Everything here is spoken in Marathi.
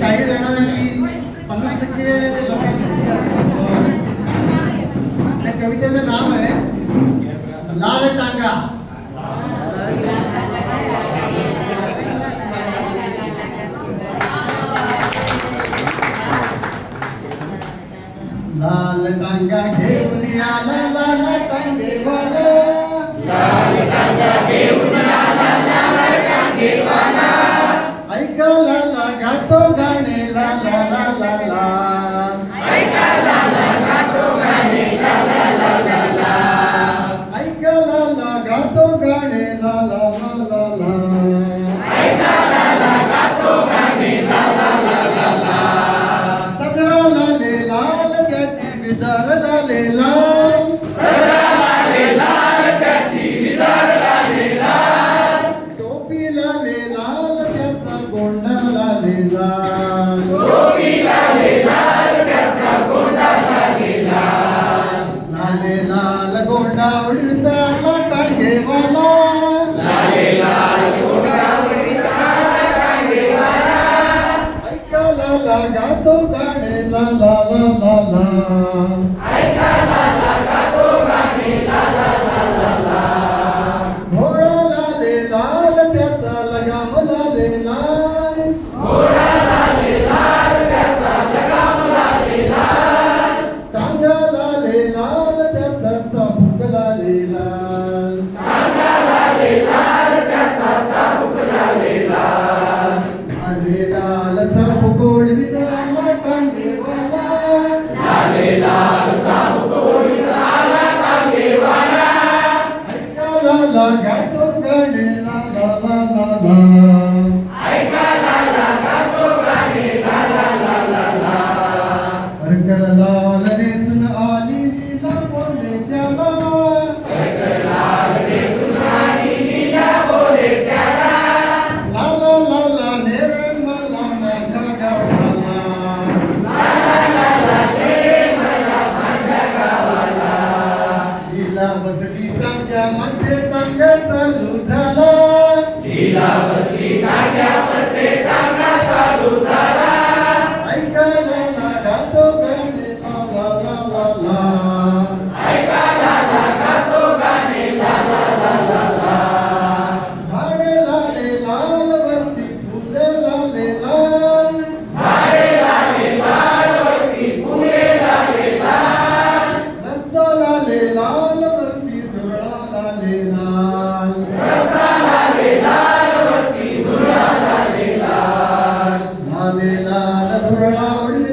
काही जणांनी 50% लोकांची संख्या असते. त्या कवितेचं नाव आहे लाल टांगा. लाल टांगा घेऊन आला लाल टांगेवाला, लाल टांगा घेऊन आला लाल टांगेवाला, ऐकायला गातो गाणे ला ला ला ला ला, ऐकायला गातो गाणे ला ला ला ला ला, ऐकायला गातो गाणे ला ला ला ला ला, ऐकायला गातो गाणे ला ला ला ला ला. सदरा लाले लाल त्याची विजार लाले लाल, सदरा लाले लाल त्याची विजार लाले लाल, टोपी लाले लाल त्याचा गोंडा लाले लाल, टोपी लाले लाल त्याचा गोंडा लाले लाल, लाले लाल गोंडा उडविता टांगेवाला, लाले लाल गोंडा उडविता टांगेवाला, ऐकायला गातो गाणे ला ला ला ला ला, ऐकायला गातो गाणे ला ला ला ला ला. घोडा लाले लाल त्याचा लगाम लाले लाल, घोडा लाले लाल त्याचा लगाम लाले लाल, टांगा लाले लाल त्याचा चाबूक लाले लाल, टांगा लाले लाल त्याचा चाबूक लाले लाल, लाले लाल चाबूक उडविता टांगेवाला, लाले लाल चाबूक उडविता टांगेवाला, ऐकायला गातो गाणे ला ला ला ला ला, ऐकायला गातो गाणे ला ला ला ला ला. परकर लाल नेसून आली लीला बोले त्याला, लाल नेसून आली लीला बोले त्याला, लाला लाला नेरे मला माझ्या गावाला, लाला लाला रे मला माझ्या गावाला, लीला बसली टांग्यामध्ये टांगा चालू झाला, लीला बसली टांग्यामध्ये टांगा चालू झाला, ऐकायला गातो गाणे ला ला ला ला ला, ऐकायला गातो गाणे ला ला ला ला ला. झाडे लाले लाल वरती फुले लाले लाल, झाडे लाले लाल वरती फुले लाले लाल, रस्ता लाले लाल वरती धुरळा लाले लाल, रस्ता लाले लाल वरती धुळा लाले लाल, लाले लाल धुरळा उडवी